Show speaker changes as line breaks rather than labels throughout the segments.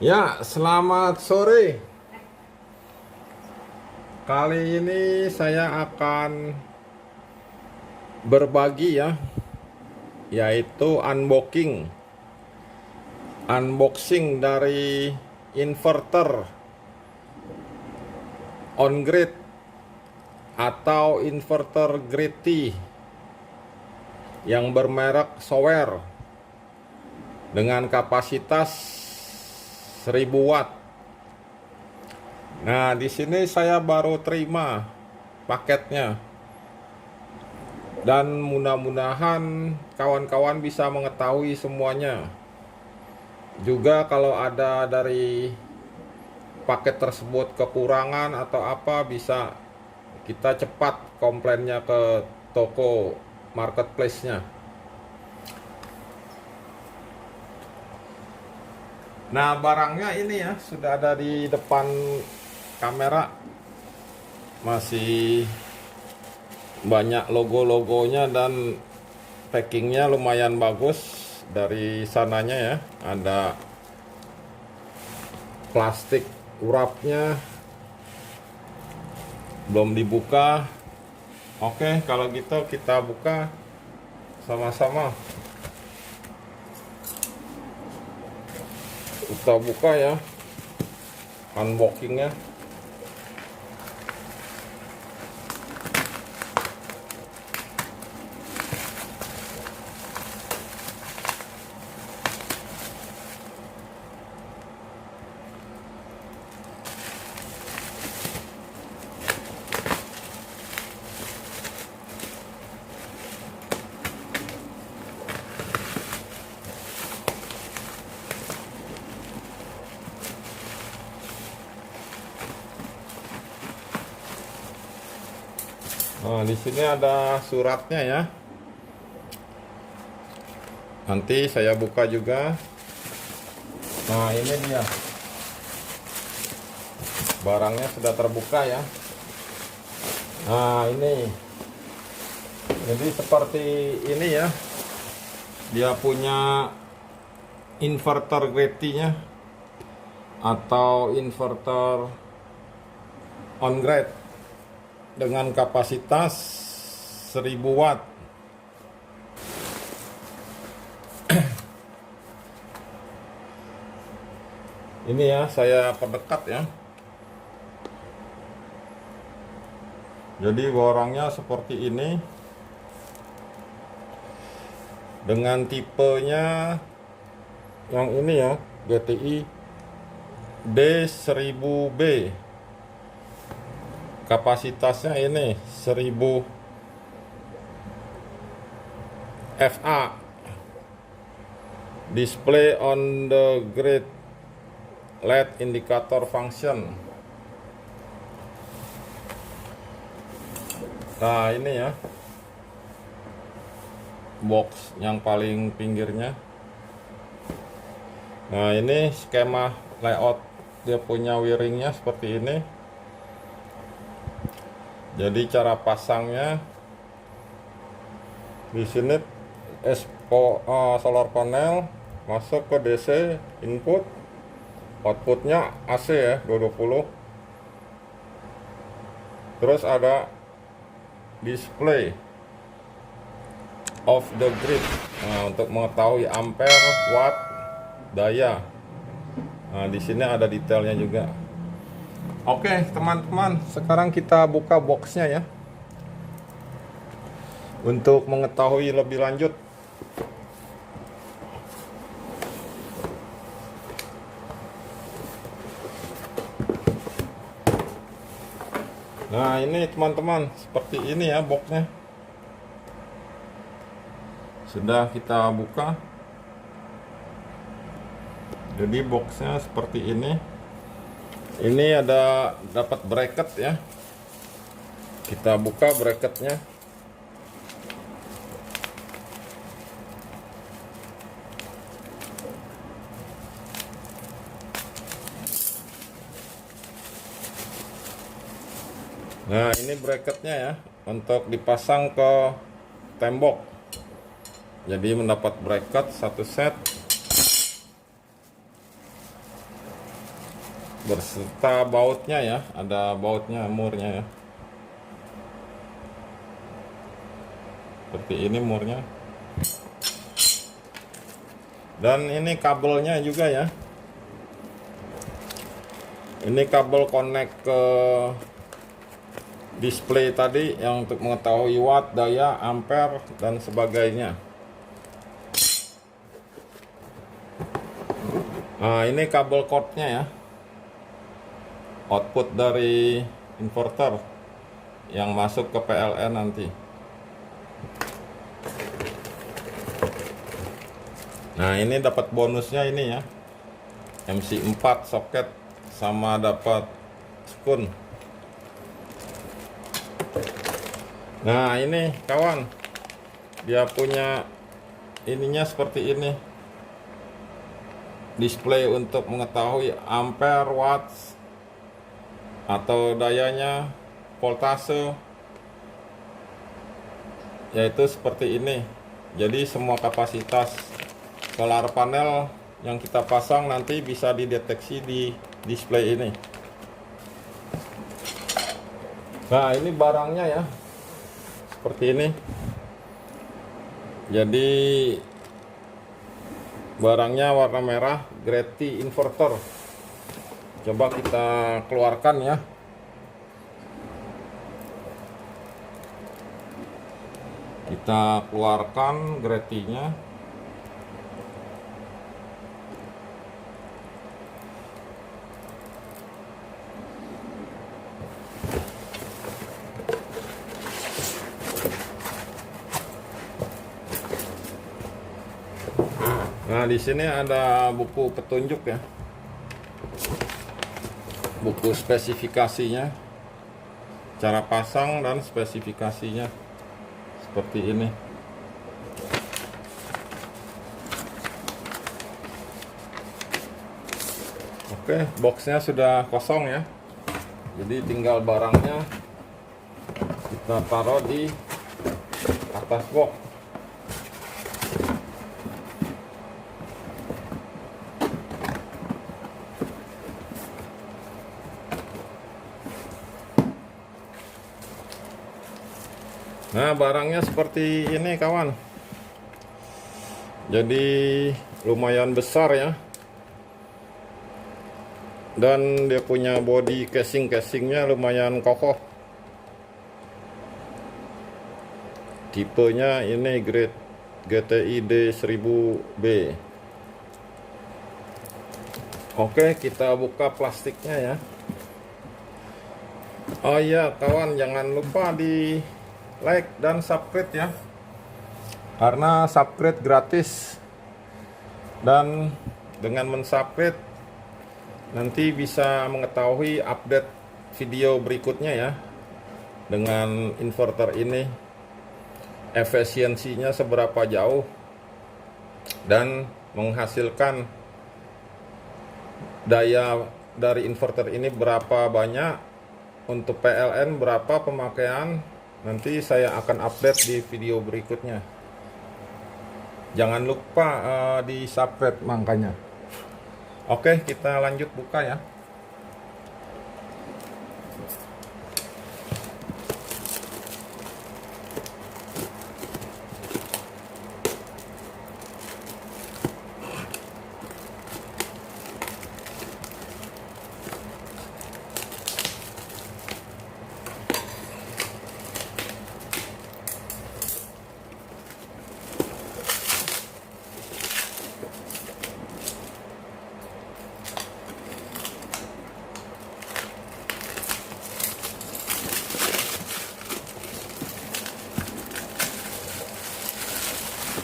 Ya, selamat sore. Kali ini saya akan berbagi yaitu unboxing dari inverter on grid atau inverter grid T yang bermerek Sower dengan kapasitas 1000 watt. Nah, di sini saya baru terima paketnya. Dan mudah-mudahan kawan-kawan bisa mengetahui semuanya. Juga kalau ada dari paket tersebut kekurangan atau apa, bisa kita cepat komplainnya ke toko marketplace-nya. Nah, barangnya ini ya sudah ada di depan kamera. Masih banyak logo-logonya dan packingnya lumayan bagus. Dari sananya ya, ada plastik urapnya, belum dibuka. Oke, kalau gitu kita buka sama-sama. Kita buka ya unboxingnya. Nah, di sini ada suratnya ya. Nanti saya buka juga. Nah, ini dia. Barangnya sudah terbuka ya. Nah, ini. Jadi seperti ini ya. Dia punya inverter grade T-nya atau inverter on grid dengan kapasitas 1000 watt. Ini ya, saya perdekat ya. Jadi borongnya seperti ini. Dengan tipenya yang ini ya, GTI D1000B. Kapasitasnya ini 1000 FA. Display on the grid LED indicator function. Nah, ini ya box yang paling pinggirnya. Nah, ini skema layout dia punya wiringnya seperti ini. Jadi cara pasangnya di sini solar panel masuk ke DC input, outputnya AC ya 220. Terus ada display of the grid, untuk mengetahui ampere, watt, daya. Nah, di sini ada detailnya juga. Oke, teman-teman, sekarang kita buka boxnya ya, untuk mengetahui lebih lanjut. Nah, ini teman-teman, seperti ini ya boxnya. Sudah kita buka. Jadi boxnya seperti ini. Ini ada dapat bracket ya. Kita buka bracketnya. Nah, ini bracketnya ya, untuk dipasang ke tembok. Jadi mendapat bracket satu set. berserta bautnya ya, ada bautnya, murnya ya. Seperti ini murnya. Dan ini kabelnya juga ya. Ini kabel connect ke display tadi yang untuk mengetahui watt, daya, ampere dan sebagainya. Nah, ini kabel cordnya ya. Output dari inverter yang masuk ke PLN nanti. Nah, ini dapat bonusnya ini ya. MC4 soket sama dapat spoon. Nah, ini kawan, dia punya ininya seperti ini. Display untuk mengetahui ampere, watts atau dayanya, voltase, yaitu seperti ini. Jadi semua kapasitas solar panel yang kita pasang nanti bisa dideteksi di display ini. Nah, ini barangnya ya, seperti ini. Jadi barangnya warna merah, grade T inverter. Coba kita keluarkan ya. Kita keluarkan grade T-nya. Nah, di sini ada buku petunjuk ya. Buku spesifikasinya, cara pasang dan spesifikasinya seperti ini. Oke, boxnya sudah kosong ya. Jadi tinggal barangnya kita taruh di atas box. Nah, barangnya seperti ini kawan. Jadi lumayan besar ya. Dan dia punya body casingnya lumayan kokoh. Tipenya ini grade GTI D1000B. Oke, kita buka plastiknya ya. Oh iya kawan, jangan lupa di like dan subscribe ya, karena subscribe gratis, dan dengan mensubscribe nanti bisa mengetahui update video berikutnya ya, dengan inverter ini efisiensinya seberapa jauh dan menghasilkan daya dari inverter ini berapa banyak, untuk PLN berapa pemakaian. Nanti saya akan update di video berikutnya. Jangan lupa di subscribe makanya. Oke, kita lanjut buka ya.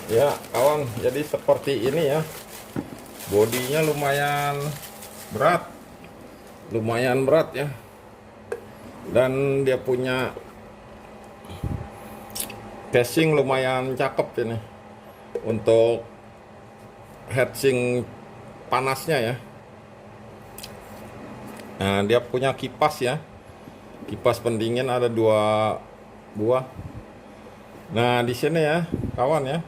Ya kawan, jadi seperti ini ya. Bodinya lumayan berat ya. Dan dia punya casing lumayan cakep ini untuk heatsink panasnya ya. Nah, dia punya kipas ya, kipas pendingin ada 2 buah. Nah, di sini ya kawan ya,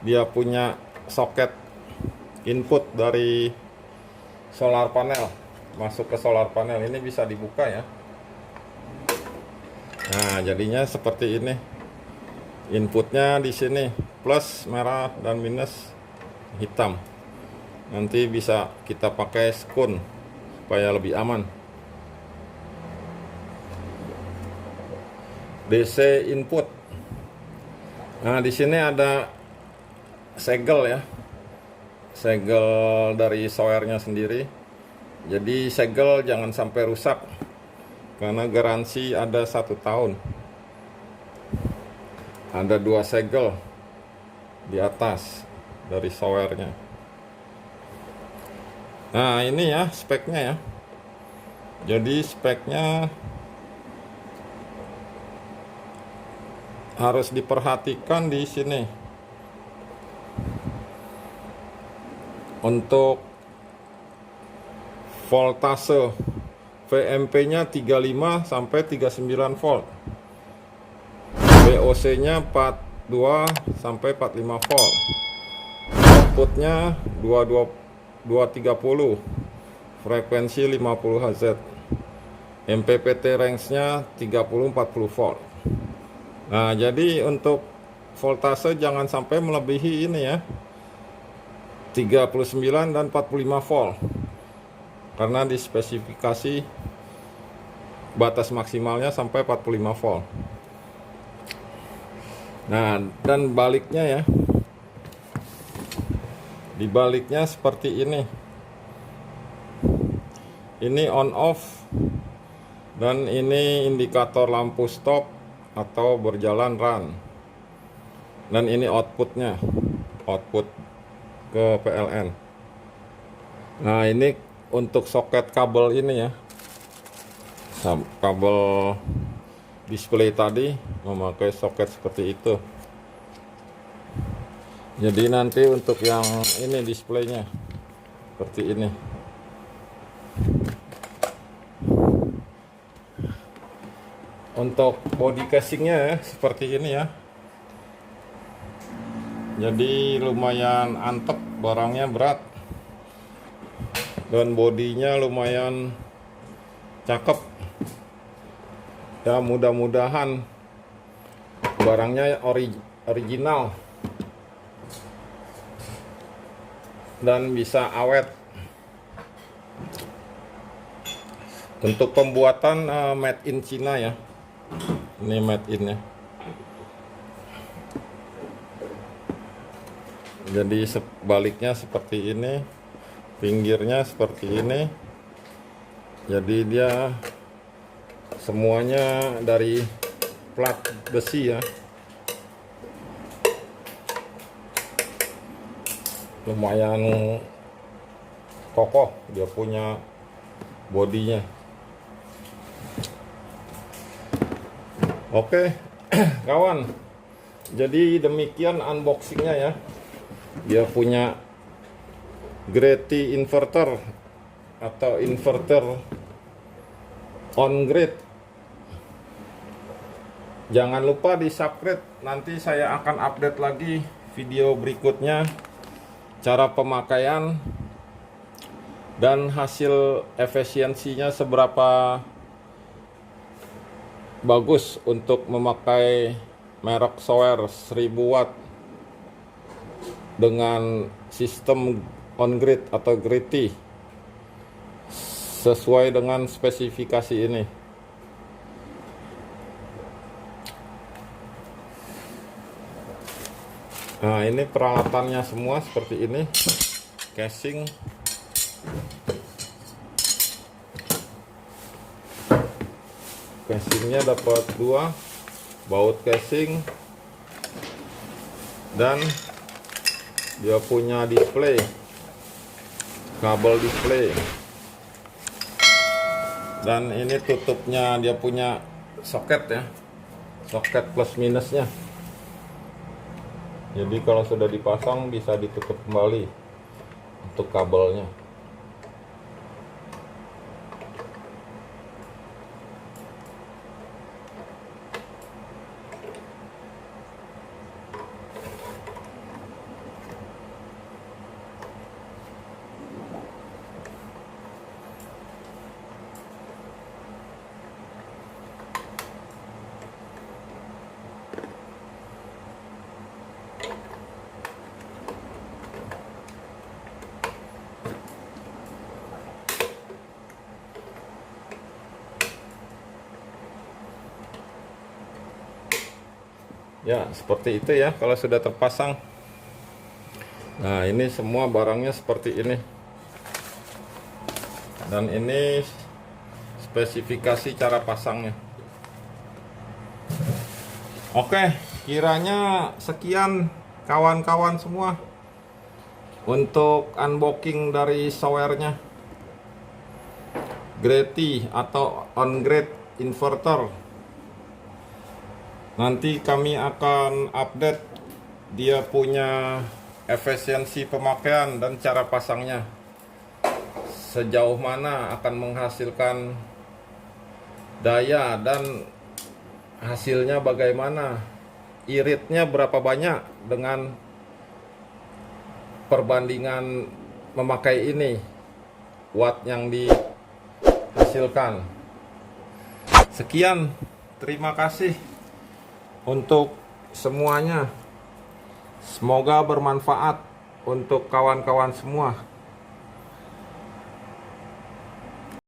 dia punya soket input dari solar panel. masuk ke solar panel. Ini bisa dibuka ya. Nah, jadinya seperti ini. Inputnya di sini plus merah dan minus hitam. Nanti bisa kita pakai skun supaya lebih aman. DC input. Nah, di sini ada segel ya. Segel dari sowernya sendiri. Jadi segel jangan sampai rusak. Karena garansi ada 1 tahun. Ada 2 segel di atas dari sowernya. Nah, ini ya speknya ya. Jadi speknya harus diperhatikan di sini. Untuk voltase VMP-nya 35 sampai 39 volt. VOC-nya 42 sampai 45 volt. Outputnya 230. Frekuensi 50 Hz. MPPT range-nya 30-40 volt. Nah, jadi untuk voltase jangan sampai melebihi ini ya. 39 dan 45 volt. Karena di spesifikasi batas maksimalnya sampai 45 volt. Nah, dan baliknya ya. Di baliknya seperti ini. Ini on off. Dan ini indikator lampu stop atau berjalan run. Dan ini outputnya. Output ke PLN. Nah, ini untuk soket kabel ini ya. Kabel display tadi memakai soket seperti itu. Jadi nanti untuk yang ini displaynya seperti ini. Untuk body casingnya ya seperti ini ya. Jadi lumayan antep, barangnya berat. Dan bodinya lumayan cakep. Ya, mudah-mudahan barangnya original dan bisa awet. Untuk pembuatan made in China ya. Ini made in ya. Jadi sebaliknya seperti ini. Pinggirnya seperti ini. Jadi dia semuanya dari plat besi ya. Lumayan kokoh dia punya bodinya. Oke kawan, jadi demikian unboxingnya ya. Dia punya Greti inverter atau inverter on grid. Jangan lupa di subscribe, nanti saya akan update lagi video berikutnya, cara pemakaian dan hasil efisiensinya seberapa bagus untuk memakai merek sower 1000 watt dengan sistem on grid atau Greti sesuai dengan spesifikasi ini. Nah, ini peralatannya semua seperti ini. Casing. Casingnya dapat 2 baut casing dan dia punya display. Kabel display dan ini tutupnya, dia punya soket ya, soket plus minusnya. Jadi kalau sudah dipasang bisa ditutup kembali untuk kabelnya. Ya, seperti itu ya kalau sudah terpasang. Nah, ini semua barangnya seperti ini. Dan ini spesifikasi cara pasangnya. Oke, kiranya sekian kawan-kawan semua untuk unboxing dari showernya Greti atau on-grid inverter. Nanti kami akan update dia punya efisiensi pemakaian dan cara pasangnya, sejauh mana akan menghasilkan daya dan hasilnya bagaimana, iritnya berapa banyak dengan perbandingan memakai ini, watt yang dihasilkan. Sekian, terima kasih untuk semuanya. Semoga bermanfaat untuk kawan-kawan semua.